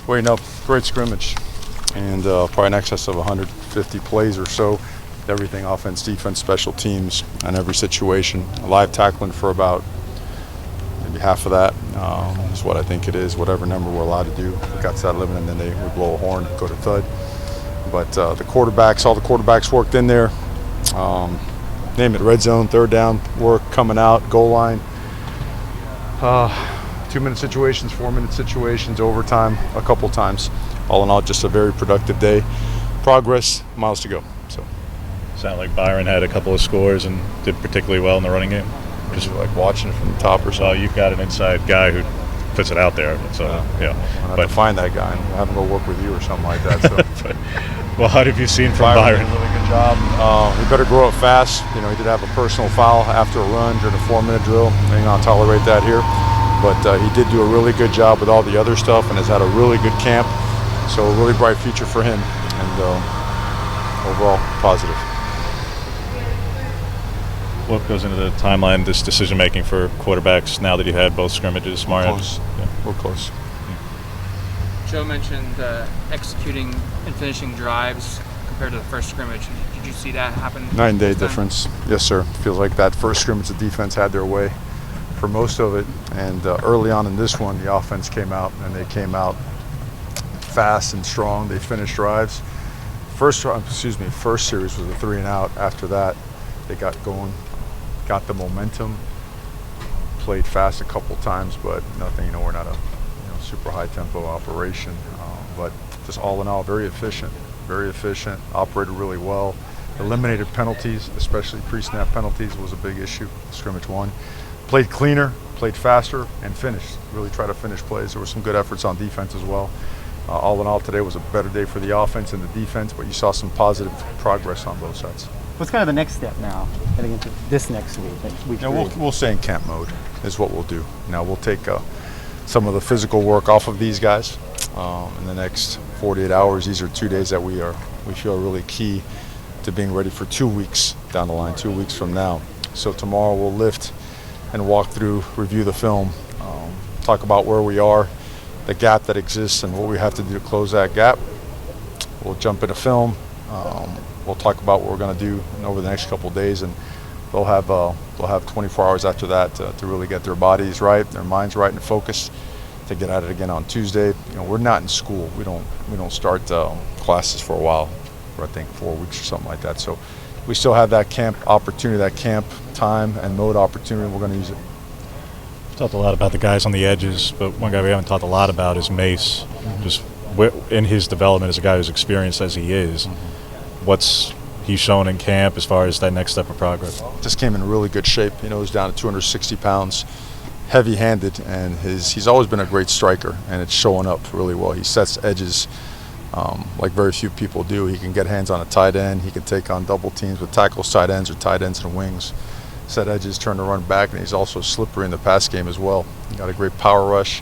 Waiting up, great scrimmage, and probably in excess of 150 plays or so. Everything, offense, defense, special teams, and every situation. Live tackling for about maybe half of that is what I think it is, whatever number we're allowed to do. We got to that limit, and then we blow a horn, go to thud. But the quarterbacks, all the quarterbacks worked in there. Name it, red zone, third down work, coming out, goal line. 2-minute situations, 4-minute situations, overtime a couple times. All in all, just a very productive day. Progress, miles to go. So, sound like Byron had a couple of scores and did particularly well in the running game. Just like watching it from the top or something. Well, you've got an inside guy who puts it out there. So yeah, I'll have to find that guy and have him go work with you or something like that. So. Well, how have you seen from Byron? Did a really good job. He better grow up fast. You know, he did have a personal foul after a run during a 4-minute drill. Ain't gonna tolerate that here. But he did do a really good job with all the other stuff and has had a really good camp. So a really bright future for him, and overall positive. What goes into the timeline, this decision making for quarterbacks now that you had both scrimmages, Mario? We're close. Joe mentioned executing and finishing drives compared to the first scrimmage. Did you see that happen? 9-day difference. Yes, sir. Feels like that first scrimmage, the defense had their way for most of it, and early on in this one, the offense came out, and they came out fast and strong. They finished drives. First series was a 3-and-out. After that, they got going, got the momentum, played fast a couple times, but nothing. We're not a super high tempo operation, but just all in all, very efficient, operated really well, eliminated penalties, especially pre-snap penalties was a big issue. Scrimmage one, played cleaner, played faster, and finished. Really try to finish plays. There were some good efforts on defense as well. All in all, today was a better day for the offense and the defense, but you saw some positive progress on both sides. What's kind of the next step now, heading into this next week? We'll stay in camp mode is what we'll do. Now we'll take some of the physical work off of these guys in the next 48 hours. These are 2 days that we feel are really key to being ready for 2 weeks down the line, 2 weeks from now. So tomorrow we'll lift and walk through, review the film, talk about where we are, the gap that exists, and what we have to do to close that gap. We'll jump into film. We'll talk about what we're going to do over the next couple of days, and they'll have 24 hours after that to really get their bodies right, their minds right, and focused to get at it again on Tuesday. We're not in school. We don't start classes for a while, for I think 4 weeks or something like that. So we still have that camp opportunity, that camp time and mode opportunity. We're going to use it. We've talked a lot about the guys on the edges, but one guy we haven't talked a lot about is Mace. Mm-hmm. Just in his development as a guy who's experienced as he is, what's he's shown in camp as far as that next step of progress? Just came in really good shape. He's down to 260 pounds, heavy-handed, and he's always been a great striker, and it's showing up really well. He sets edges like very few people do. He can get hands on a tight end. He can take on double teams with tackles, tight ends, or tight ends and wings. Set edges, turn to run back, and he's also slippery in the pass game as well. He got a great power rush.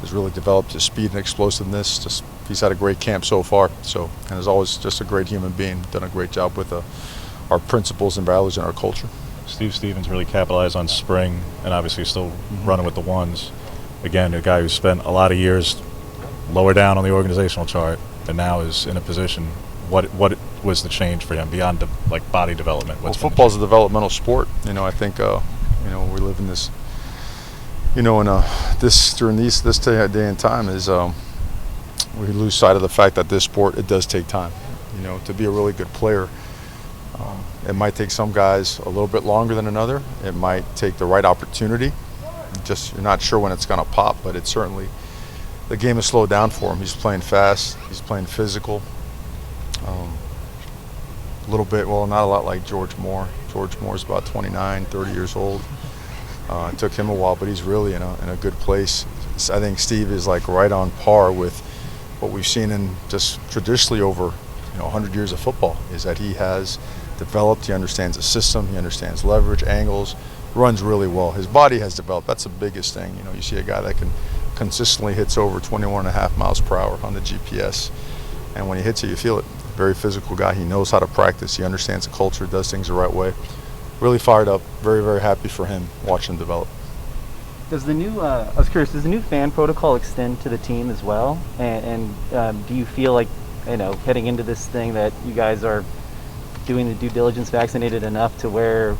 Has really developed his speed and explosiveness. He's had a great camp so far. And is always just a great human being. Done a great job with our principles and values and our culture. Steve Stevens really capitalized on spring, and obviously still running with the ones. Again, a guy who spent a lot of years lower down on the organizational chart, and now is in a position. What was the change for him beyond body development? Well, football's a developmental sport. I think we live in this. During this day and time is we lose sight of the fact that this sport, it does take time. To be a really good player, it might take some guys a little bit longer than another. It might take the right opportunity. You're not sure when it's going to pop, but it's certainly the game has slowed down for him. He's playing fast. He's playing physical. A little bit, well, not a lot like George Moore. George Moore's about 29, 30 years old. It took him a while, but he's really in a good place. I think Steve is right on par with what we've seen in just traditionally over 100 years of football, is that he has developed, he understands the system, he understands leverage, angles, runs really well. His body has developed. That's the biggest thing. You see a guy that can consistently hits over 21.5 miles per hour on the GPS, and when he hits it, you feel it. Very physical guy. He knows how to practice. He understands the culture, does things the right way. Really fired up. Very, very happy for him watching him develop. Does the new I was curious, does the new fan protocol extend to the team as well? And do you feel like, heading into this thing that you guys are doing the due diligence, vaccinated enough to where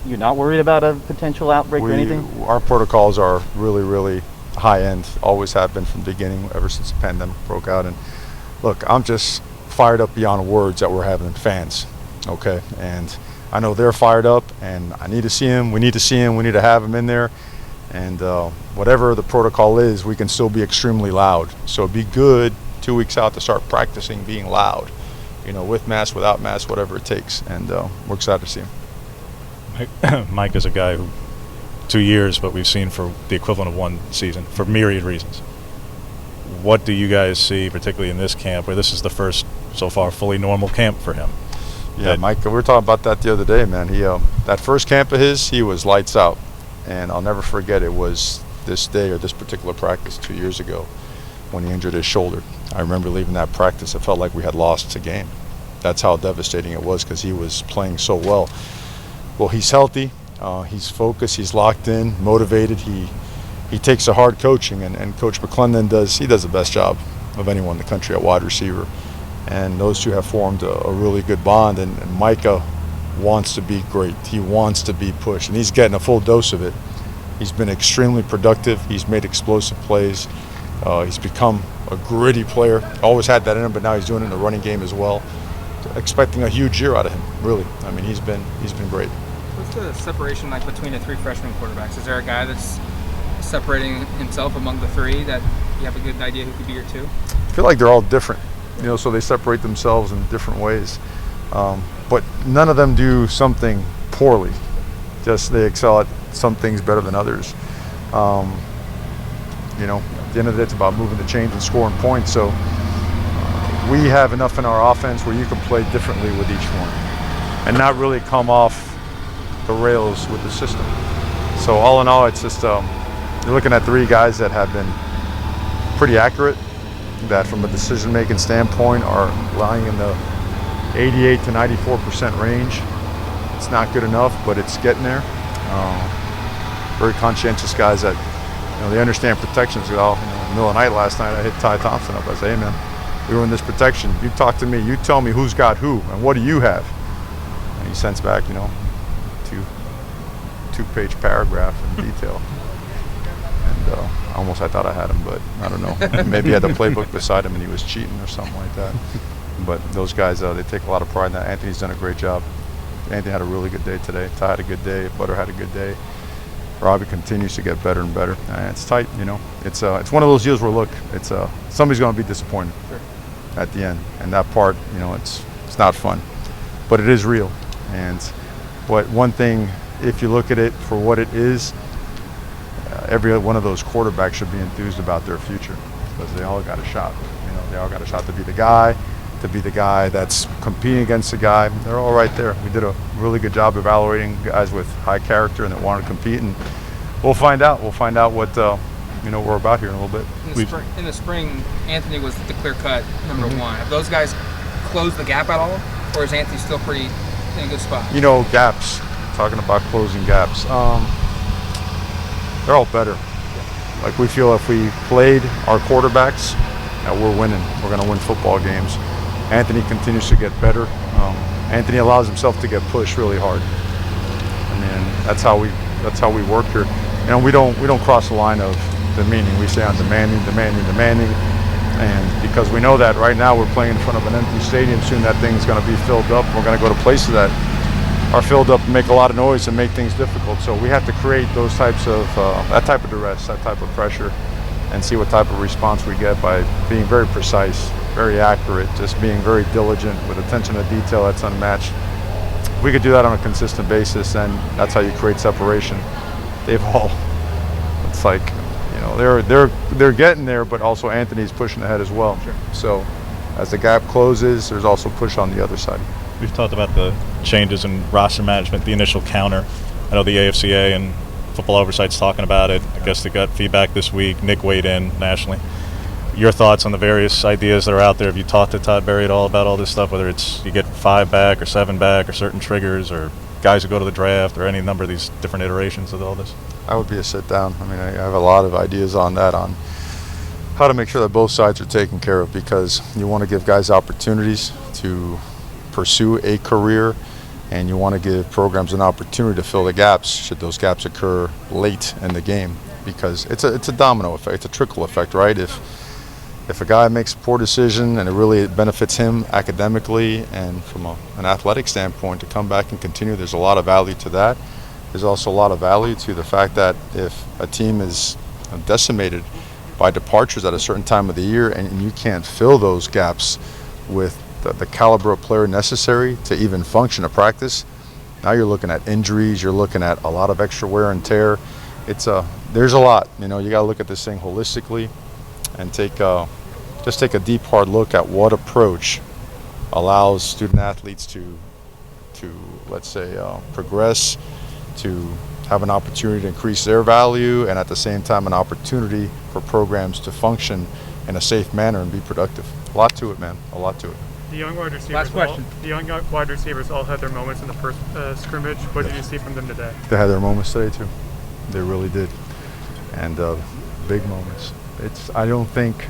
you're not worried about a potential outbreak or anything? Our protocols are really, really high end. Always have been from the beginning, ever since the pandemic broke out. And look, I'm just fired up beyond words that we're having fans. Okay, and I know they're fired up, and I need to see him. We need to see him. We need to have him in there. And whatever the protocol is, we can still be extremely loud. So it'd be good 2 weeks out to start practicing being loud, with mask, without mask, whatever it takes. And we're excited to see him. Mike is a guy who 2 years, but we've seen for the equivalent of one season for myriad reasons. What do you guys see, particularly in this camp, where this is the first so far fully normal camp for him? Yeah, Mike, we were talking about that the other day, man. He that first camp of his, he was lights out. And I'll never forget, it was this day or this particular practice 2 years ago when he injured his shoulder. I remember leaving that practice. It felt like we had lost a game. That's how devastating it was because he was playing so well. Well, he's healthy. He's focused. He's locked in, motivated. He takes a hard coaching, and Coach McClendon does the best job of anyone in the country at wide receiver. And those two have formed a really good bond. And Micah wants to be great. He wants to be pushed, and he's getting a full dose of it. He's been extremely productive. He's made explosive plays. He's become a gritty player. Always had that in him, but now he's doing it in the running game as well. Expecting a huge year out of him, really. I mean, he's been great. What's the separation like between the three freshman quarterbacks? Is there a guy that's separating himself among the three that you have a good idea who could be your two? I feel like they're all different, so they separate themselves in different ways. But none of them do something poorly. Just they excel at some things better than others. At the end of the day, it's about moving the chains and scoring points. So we have enough in our offense where you can play differently with each one and not really come off the rails with the system. So all in all, it's just you're looking at three guys that have been pretty accurate, that from a decision-making standpoint are lying in the 88 to 94% range. It's not good enough, but it's getting there. Very conscientious guys that, they understand protections. In the middle of the night last night, I hit Ty Thompson up. I said, hey man, we were in this protection. You talk to me. You tell me who's got who and what do you have. And he sends back, two-page paragraph in detail. And I thought I had him, but I don't know. Maybe he had the playbook beside him and he was cheating or something like that. But those guys, they take a lot of pride in that. Anthony's done a great job. Anthony had a really good day today. Ty had a good day. Butter had a good day. Robbie continues to get better and better. And it's tight, It's one of those deals where, look, it's somebody's going to be disappointed at the end. And that part, it's not fun. But it is real. But one thing, if you look at it for what it is, every one of those quarterbacks should be enthused about their future because they all got a shot. They all got a shot to be the guy that's competing against the guy. They're all right there. We did a really good job evaluating guys with high character and that want to compete, and we'll find out. We'll find out what we're about here in a little bit. In the spring, Anthony was the clear-cut number one. Have those guys closed the gap at all, or is Anthony still pretty in a good spot? Gaps. Talking about closing gaps. They're all better. Like we feel if we played our quarterbacks, we're winning. We're going to win football games. Anthony continues to get better. Anthony allows himself to get pushed really hard. I mean, that's how we work here. We don't cross the line of demeaning. We say on demanding, and because we know that right now we're playing in front of an empty stadium. Soon that thing's going to be filled up. We're going to go to places that are filled up and make a lot of noise and make things difficult. So we have to create those types of that type of duress, that type of pressure, and see what type of response we get by being very precise, very accurate, just being very diligent with attention to detail that's unmatched. We could do that on a consistent basis, and that's how you create separation. They've all, it's like, they're getting there, but also Anthony's pushing ahead as well. Sure. So as the gap closes, there's also push on the other side. We've talked about the changes in roster management, the initial counter. I know the AFCA and Football Oversight's talking about it. I guess they got feedback this week. Nick weighed in nationally. Your thoughts on the various ideas that are out there? Have you talked to Todd Berry at all about all this stuff, whether it's you get 5 back or 7 back or certain triggers or guys who go to the draft or any number of these different iterations of all this? I would be a sit down. I mean, I have a lot of ideas on that, on how to make sure that both sides are taken care of, because you want to give guys opportunities to pursue a career, and you want to give programs an opportunity to fill the gaps should those gaps occur late in the game, because it's a domino effect, it's a trickle effect, right? If a guy makes a poor decision and it really benefits him academically and from an athletic standpoint to come back and continue, there's a lot of value to that. There's also a lot of value to the fact that if a team is decimated by departures at a certain time of the year and you can't fill those gaps with the caliber of player necessary to even function at practice, now you're looking at injuries, you're looking at a lot of extra wear and tear. There's a lot, you got to look at this thing holistically and just take a deep, hard look at what approach allows student athletes to let's say, progress, to have an opportunity to increase their value, and at the same time an opportunity for programs to function in a safe manner and be productive. A lot to it, man. A lot to it. The young wide receivers. Last question. The young wide receivers all had their moments in the first scrimmage. What did you see from them today? They had their moments today too. They really did, and big moments. I don't think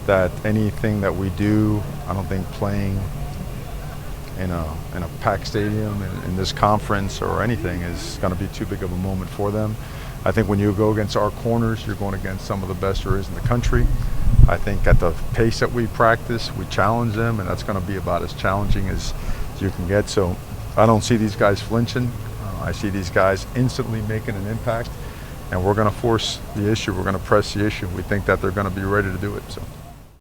that anything that we do, I don't think playing in a packed stadium in this conference or anything is going to be too big of a moment for them. I think when you go against our corners, you're going against some of the best there is in the country. I think at the pace that we practice, we challenge them, and that's going to be about as challenging as you can get. So I don't see these guys flinching. I see these guys instantly making an impact, and we're going to force the issue. We're going to press the issue. We think that they're going to be ready to do it. So.